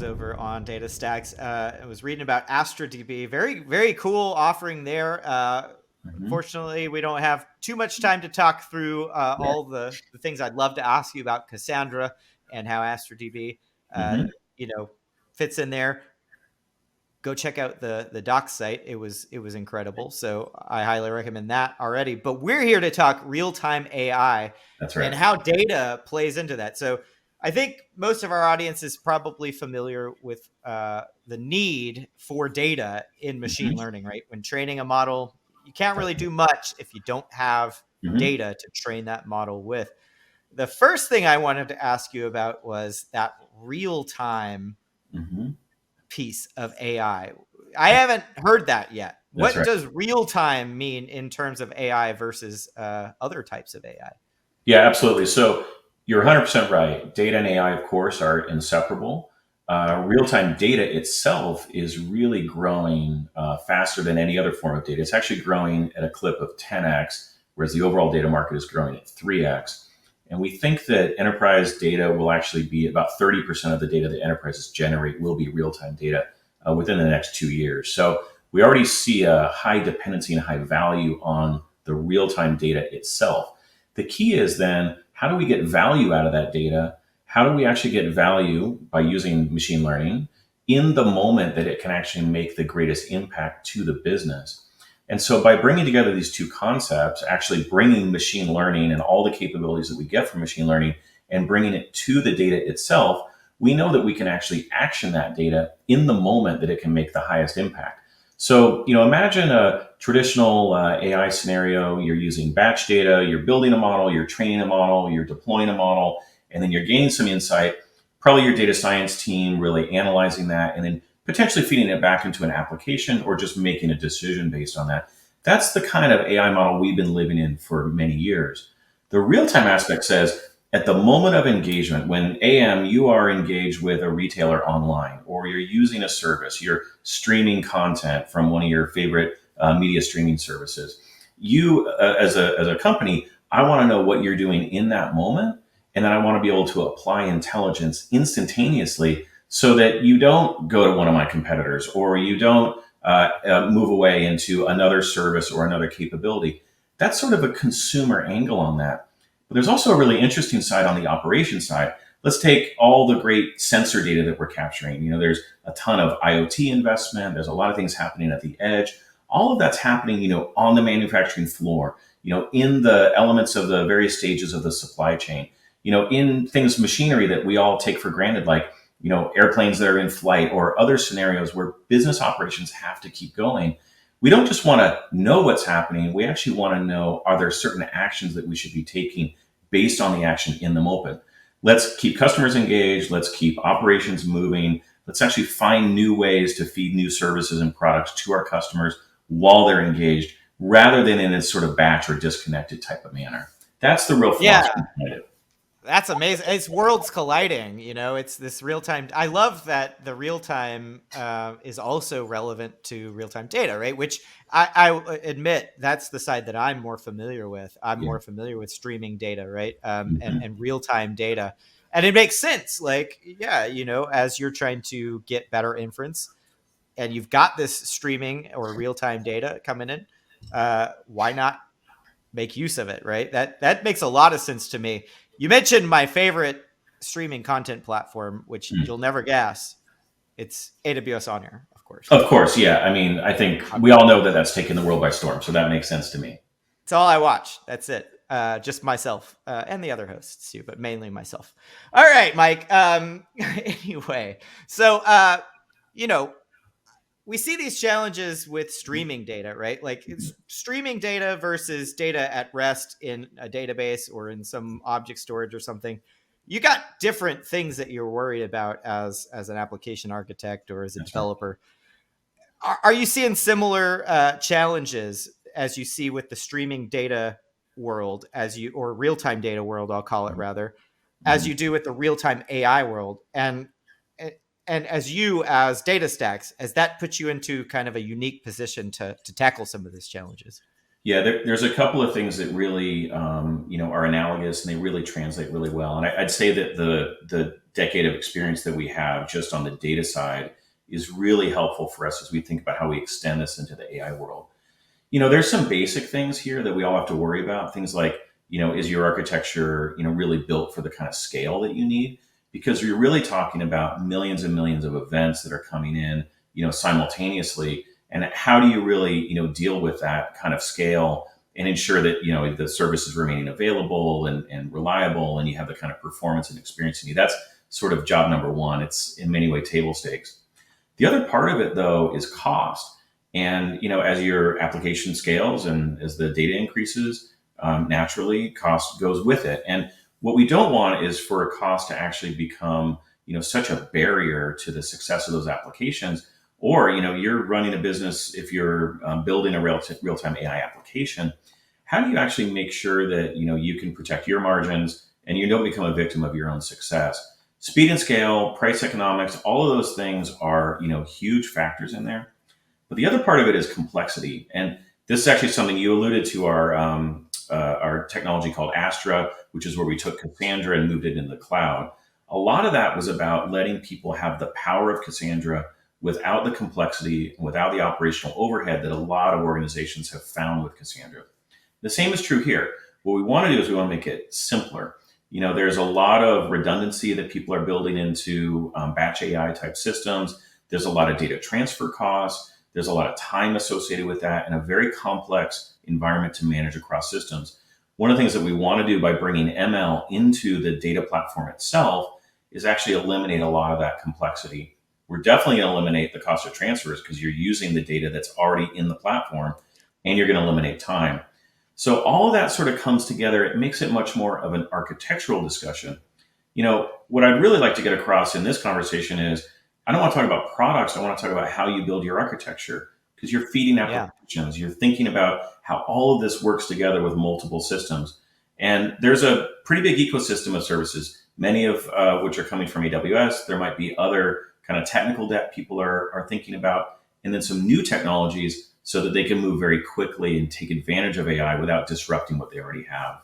was over on DataStax. I was reading about AstraDB. Very, very cool offering there. Mhm. Unfortunately, we don't have too much time to talk through Yeah. all the things I'd love to ask you about Cassandra and how AstraDB, uh, Mhm. fits in there. Go check out the docs site. It was incredible. So I highly recommend that already. But we're here to talk real time AI That's and right. how data plays into that. So I think most of our audience is probably familiar with the need for data in machine Mhm. learning, right? When training a model, you can't really do much if you don't have Mhm. data to train that model with. The first thing I wanted to ask you about was that real time Mhm. piece of AI. I haven't heard that yet. That's What right. does real time mean in terms of AI versus other types of AI? Yeah, absolutely. So you're 100% right. Data and AI, of course, are inseparable. Real-time data itself is really growing faster than any other form of data. It's actually growing at a clip of 10x, whereas the overall data market is growing at 3x. And we think that enterprise data will actually be about 30% of the data that enterprises generate will be real-time data within the next 2 years. So we already see a high dependency and high value on the real-time data itself. The key is then how do we get value out of that data? How do we actually get value by using machine learning in the moment that it can actually make the greatest impact to the business? And so by bringing together these two concepts, actually bringing machine learning and all the capabilities that we get from machine learning and bringing it to the data itself, we know that we can actually action that data in the moment that it can make the highest impact. So, imagine a traditional AI scenario. You're using batch data, you're building a model, you're training a model, you're deploying a model, and then you're gaining some insight. Probably your data science team really analyzing that and then potentially feeding it back into an application or just making a decision based on that. That's the kind of AI model we've been living in for many years. The real time aspect says at the moment of engagement, when AM, you are engaged with a retailer online or you're using a service, you're streaming content from one of your favorite media streaming services. You, as a company, I want to know what you're doing in that moment. And then I want to be able to apply intelligence instantaneously so that you don't go to one of my competitors or you don't move away into another service or another capability. That's sort of a consumer angle on that. But there's also a really interesting side on the operation side. Let's take all the great sensor data that we're capturing. There's a ton of IoT investment. There's a lot of things happening at the edge. All of that's happening, on the manufacturing floor, in the elements of the various stages of the supply chain, in things, machinery that we all take for granted, like, airplanes that are in flight or other scenarios where business operations have to keep going. We don't just want to know what's happening. We actually want to know, are there certain actions that we should be taking based on the action in the moment? Let's keep customers engaged. Let's keep operations moving. Let's actually find new ways to feed new services and products to our customers while they're engaged, rather than in a sort of batch or disconnected type of manner. That's the real Yeah, philosophy behind it. that's amazing. It's worlds colliding. It's this real time. I love that the real time is also relevant to real time data, right? Which I admit that's the side that I'm more familiar with. I'm Yeah. more familiar with streaming data, right? And Mhm. and real time data, and it makes sense. Like, yeah, as you're trying to get better inference, and you've got this streaming or real time data coming in, why not make use of it, right? That makes a lot of sense to me. You mentioned my favorite streaming content platform, which Mm. you'll never guess. It's AWS On Air, of course. Of course, yeah. I mean, I think we all know that that's taken the world by storm, so that makes sense to me. It's all I watch. That's it. Just myself and the other hosts too, but mainly myself. All right, Mike. Anyway, so you know, we see these challenges with streaming data, right? Like it's streaming data versus data at rest in a database or in some object storage or something. You got different things that you're worried about as an application architect or as a That's right. developer. Are you seeing similar challenges as you see with the streaming data world, as you or real time data world? I'll call it rather, as Mhm. you do with the real time AI world, and as you as DataStax, as that puts you into kind of a unique position to tackle some of these challenges. Yeah, there's a couple of things that really, are analogous, and they really translate really well. And I'd say that the decade of experience that we have just on the data side is really helpful for us as we think about how we extend this into the AI world. There's some basic things here that we all have to worry about. Things like, is your architecture, really built for the kind of scale that you need? Because you're really talking about millions and millions of events that are coming in, simultaneously. And how do you really, deal with that kind of scale and ensure that, the service is remaining available and reliable, and you have the kind of performance and experience you need? That's sort of job number one. It's in many ways table stakes. The other part of it, though, is cost. And as your application scales and as the data increases, naturally cost goes with it. And what we don't want is for a cost to actually become such a barrier to the success of those applications. Or you're running a business, if you're building a real-time AI application, how do you actually make sure that you can protect your margins and you don't become a victim of your own success? Speed and scale, price economics, all of those things are huge factors in there. But the other part of it is complexity, and this is actually something you alluded to, our technology called Astra, which is where we took Cassandra and moved it into the cloud. A lot of that was about letting people have the power of Cassandra without the complexity and without the operational overhead that a lot of organizations have found with Cassandra. The same is true here. What we want to do is we want to make it simpler. There's a lot of redundancy that people are building into batch AI type systems. There's a lot of data transfer costs. There's a lot of time associated with that, and a very complex environment to manage across systems. One of the things that we want to do by bringing ML into the data platform itself is actually eliminate a lot of that complexity. We're definitely going to eliminate the cost of transfers because you're using the data that's already in the platform, and you're going to eliminate time. So all of that sort of comes together. It makes it much more of an architectural discussion. What I'd really like to get across in this conversation is I don't want to talk about products. I want to talk about how you build your architecture, because you're feeding Yeah. applications. You're thinking about how all of this works together with multiple systems. And there's a pretty big ecosystem of services, many of which are coming from AWS. There might be other kind of technical debt people are thinking about, and then some new technologies so that they can move very quickly and take advantage of AI without disrupting what they already have.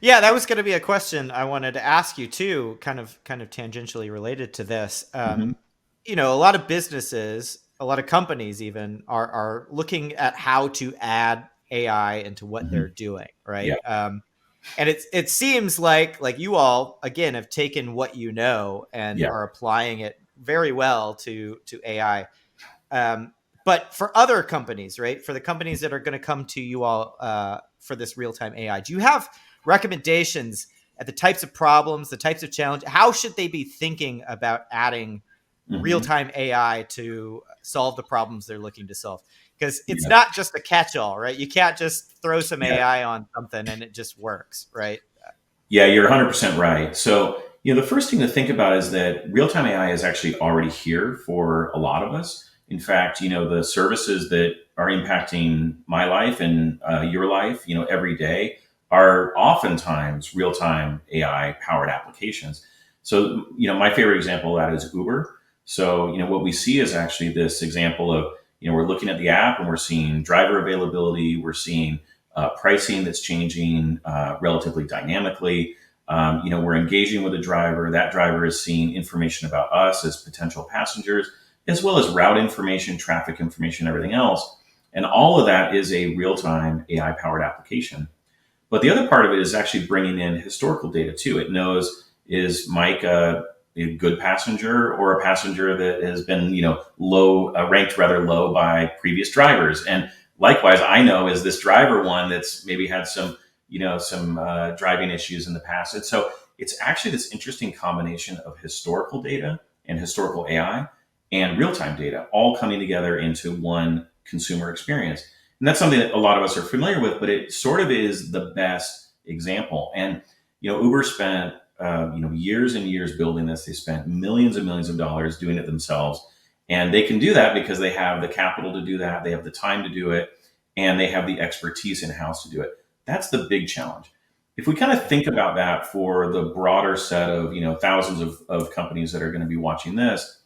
Yeah, that was going to be a question I wanted to ask you too, kind of tangentially related to this. Mhm. A lot of businesses, a lot of companies even are looking at how to add AI into what they're Mhm. doing, Yeah. right? And it seems like you all again have taken what you know and Yeah. are applying it very well to AI. But for other companies, right? For the companies that are going to come to you all for this real time AI, do you have recommendations at the types of problems, the types of challenge? How should they be thinking about adding real Mhm. time AI to solve the problems they're looking to solve? Because it's Yeah. not just a catch all, right? You can't just throw some Yeah. AI on something and it just works, right? Yeah, you're 100% right. So, the first thing to think about is that real-time AI is actually already here for a lot of us. In fact, the services that are impacting my life and your life, every day are oftentimes real-time AI powered applications. So, my favorite example of that is Uber. So, what we see is actually this example of, we're looking at the app and we're seeing driver availability, we're seeing pricing that's changing relatively dynamically. We're engaging with a driver. That driver is seeing information about us as potential passengers, as well as route information, traffic information, everything else. And all of that is a real-time AI-powered application. But the other part of it is actually bringing in historical data too. It knows, is Mike a good passenger or a passenger that has been, low ranked rather low by previous drivers? And likewise, I know, is this driver one that's maybe had some driving issues in the past? And so it's actually this interesting combination of historical data and historical AI and real time data all coming together into one consumer experience. And that's something that a lot of us are familiar with, but it sort of is the best example. And Uber spent years and years building this. They spent millions and millions of dollars doing it themselves, and they can do that because they have the capital to do that, they have the time to do it, and they have the expertise in house to do it. That's the big challenge. If we kind of think about that for the broader set of thousands of companies that are going to be watching this,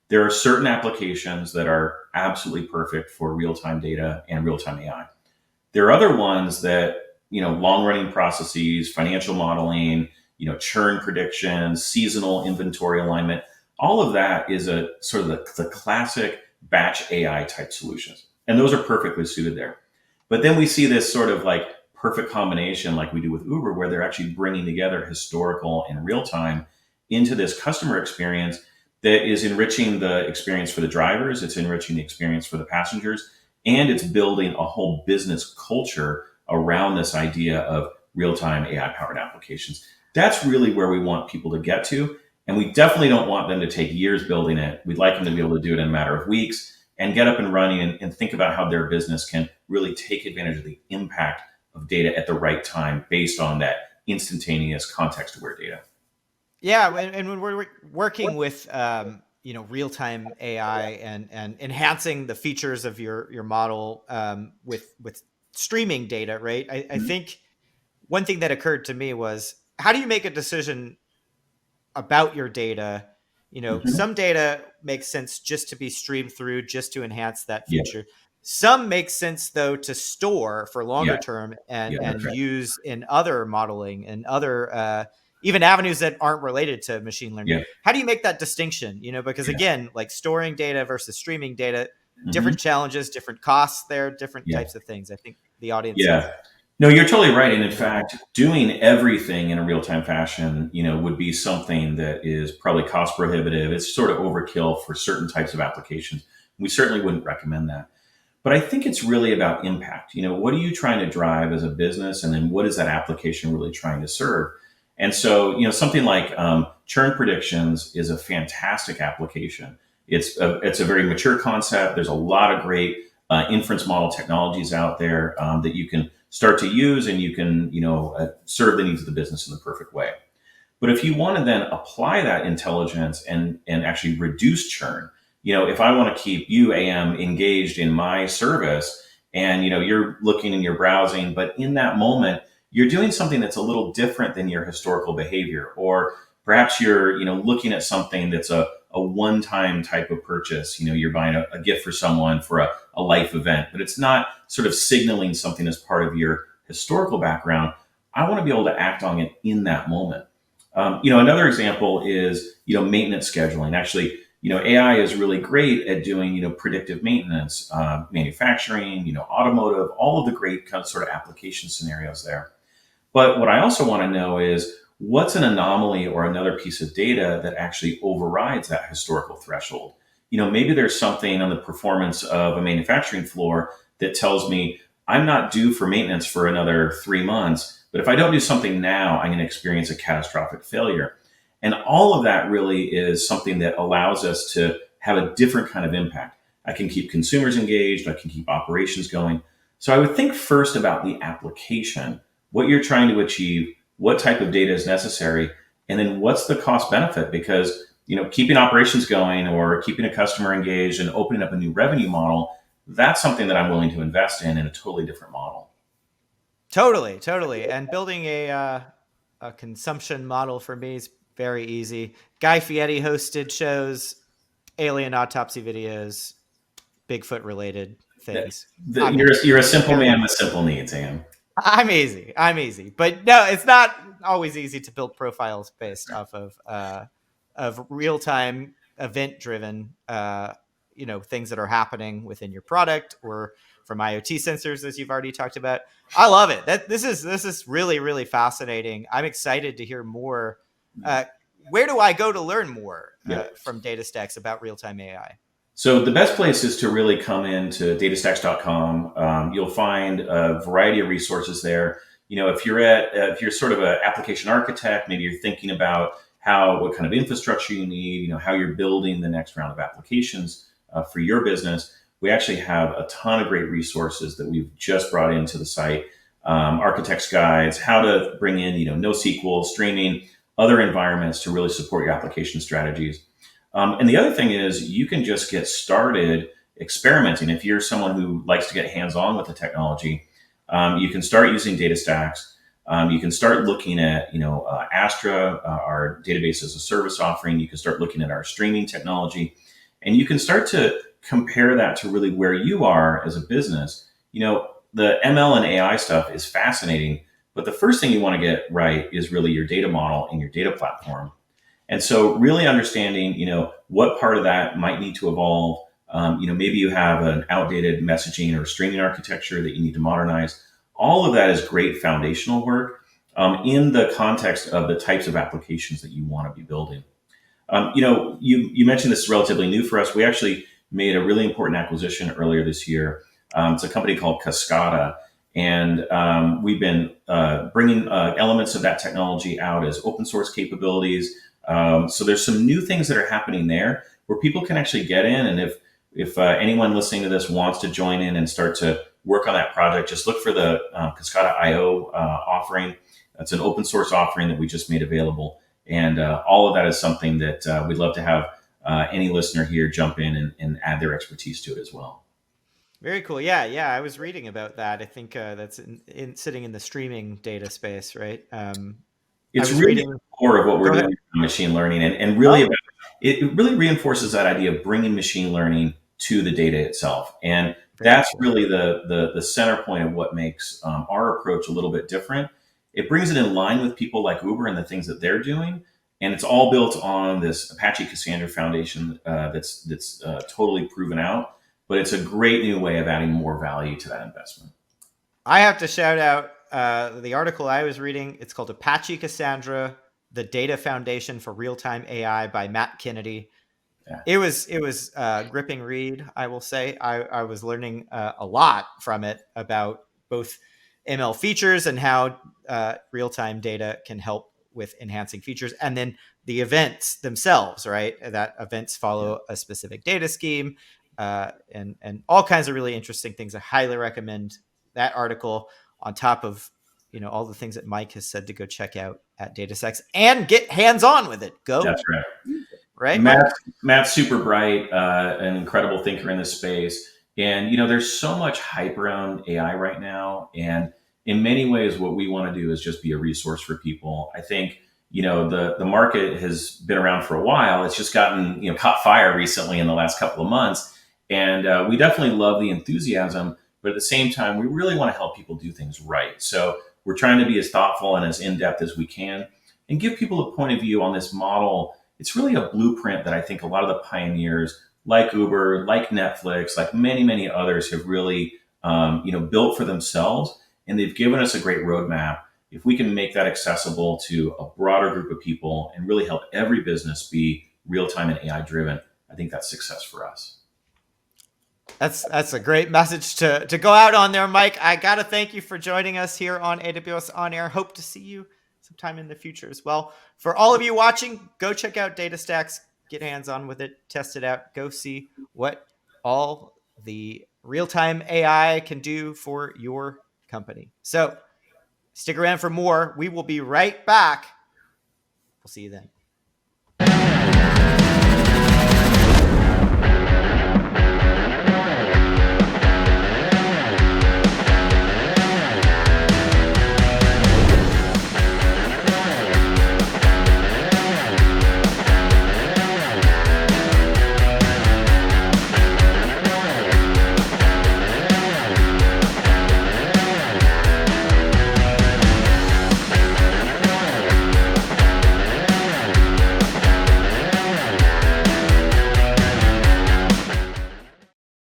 there are certain applications that are absolutely perfect for real-time data and real-time AI. There are other ones that, long running processes, financial modeling, churn predictions, seasonal inventory alignment. All of that is a sort of the classic batch AI type solutions. And those are perfectly suited there. But then we see this sort of like perfect combination, like we do with Uber, where they're actually bringing together historical and real time into this customer experience that is enriching the experience for the drivers, it's enriching the experience for the passengers, and it's building a whole business culture around this idea of real-time AI powered applications. That's really where we want people to get to. And we definitely don't want them to take years building it. We'd like them to be able to do it in a matter of weeks and get up and running and think about how their business can really take advantage of the impact of data at the right time based on that instantaneous context aware data. Yeah, and when we're working with real-time AI and enhancing the features of your model with streaming data, right? I Mhm. think one thing that occurred to me was, how do you make a decision about your data? Mhm. Some data makes sense just to be streamed through, just to enhance that Yeah, feature. Some makes sense though to store for yeah, longer term and yeah, that's right. use in other modeling and other even avenues that aren't related to machine learning. Yeah, How do you make that distinction? Because yeah. again, like storing data versus streaming data, Mhm. different challenges, different costs there, different Yeah, types of things. I think the audience yeah. needs No, you're totally right. And in to hear more. fact, doing everything in a real time fashion, would be something that is probably cost prohibitive. It's sort of overkill for certain types of applications. We certainly wouldn't recommend that. But I think it's really about impact. What are you trying to drive as a business? And then what is that application really trying to serve? And so, something like churn predictions is a fantastic application. It's a very mature concept. There's a lot of great inference model technologies out there that you can start to use, and you can, serve the needs of the business in the perfect way. But if you want to then apply that intelligence and actually reduce churn, if I want to keep you, AM, engaged in my service, and you're looking and you're browsing, but in that moment you're doing something that's a little different than your historical behavior, or perhaps you're looking at something that's a one-time type of purchase. You're buying a gift for someone for a life event, but it's not sort of signaling something as part of your historical background. I want to be able to act on it in that moment. Another example is, maintenance scheduling. Actually, AI is really great at doing, predictive maintenance, manufacturing, automotive, all of the great kind of sort of application scenarios there. But what I also want to know is what's an anomaly or another piece of data that actually overrides that historical threshold. Maybe there's something on the performance of a manufacturing floor that tells me I'm not due for maintenance for another 3 months, but if I don't do something now, I'm going to experience a catastrophic failure. And all of that really is something that allows us to have a different kind of impact. I can keep consumers engaged, I can keep operations going. So I would think first about the application, what you're trying to achieve, what type of data is necessary, and then what's the cost benefit. Because keeping operations going or keeping a customer engaged and opening up a new revenue model, that's something that I'm willing to invest in a totally different model. Totally, totally. And building a consumption model for me is very easy. Guy Fieri hosted shows, alien autopsy videos, Bigfoot related That- things. I'm in. you're a simple Very man easy. with simple needs, Am. I'm easy. I'm easy. But no, it's not always easy to build profiles based off of real time event driven things that are happening within your product or from IoT sensors, as you've already talked about. I love it. This is really, really fascinating. I'm excited to hear more. Uh, where do I go to learn more Yep. from DataStax about real time AI? So the best place is to really come into datastax.com. You'll find a variety of resources there. If you're sort of an application architect, maybe you're thinking about what kind of infrastructure you need, how you're building the next round of applications for your business. We actually have a ton of great resources that we've just brought into the site. Architects guides, how to bring in, NoSQL, streaming, other environments to really support your application strategies. And the other thing is you can just get started experimenting. If you're someone who likes to get hands-on with the technology, you can start using DataStax. You can start looking at, Astra, our database as a service offering. You can start looking at our streaming technology, and you can start to compare that to really where you are as a business. the ML and AI stuff is fascinating, but the first thing you want to get right is really your data model and your data platform. And so really understanding, what part of that might need to evolve. Maybe you have an outdated messaging or streaming architecture that you need to modernize. All of that is great foundational work in the context of the types of applications that you want to be building. You mentioned this is relatively new for us. We actually made a really important acquisition earlier this year. It's a company called Cascada, and we've been bringing elements of that technology out as open source capabilities. So there's some new things that are happening there where people can actually get in, and if anyone listening to this wants to join in and start to work on that project, just look for the Cascada IO offering. That's an open source offering that we just made available. And all of that is something that we'd love to have any listener here jump in and add their expertise to it as well. Very cool. Yeah, yeah. I was reading about that. I think that's sitting in the streaming data space, right? I It's was really reading. the core of what we're Go ahead. doing in machine learning, and really Oh, about it really reinforces that idea of bringing machine learning to the data itself. And very that's cool. really the center point of what makes our approach a little bit different. It brings it in line with people like Uber and the things that they're doing. And it's all built on this Apache Cassandra foundation that's totally proven out. But it's a great new way of adding more value to that investment. I have to shout out the article I was reading. It's called Apache Cassandra: The Data Foundation for Real-Time AI by Matt Kennedy. Yeah, It was gripping read. I will say I was learning a lot from it about both ML features and how real time data can help with enhancing features, and then the events themselves. Right, that events yeah, follow a specific data scheme, and all kinds of really interesting things. I highly recommend that article on top of all the things that Mike has said to go check out at DataStax and get hands on with it. that's Go right. use it. Right, Mike? Matt's super bright, an incredible thinker in this space, and there's so much hype around AI right now. And in many ways, what we want to do is just be a resource for people. I think the market has been around for a while. It's just gotten caught fire recently in the last couple of months, and we definitely love the enthusiasm. But at the same time, we really want to help people do things right. So we're trying to be as thoughtful and as in depth as we can, and give people a point of view on this model. It's really a blueprint that I think a lot of the pioneers, like Uber, like Netflix, like many, many others, have really built for themselves, and they've given us a great roadmap. If we can make that accessible to a broader group of people and really help every business be real time and AI driven, I think that's success for us. That's a great message to go out on there, Mike. I gotta thank you for joining us here on AWS On Air. Hope to see you sometime in the future as well. For all of you watching, go check out DataStax, get hands on with it, test it out, go see what all the real time AI can do for your company. So stick around for more. We will be right back. We'll see you then.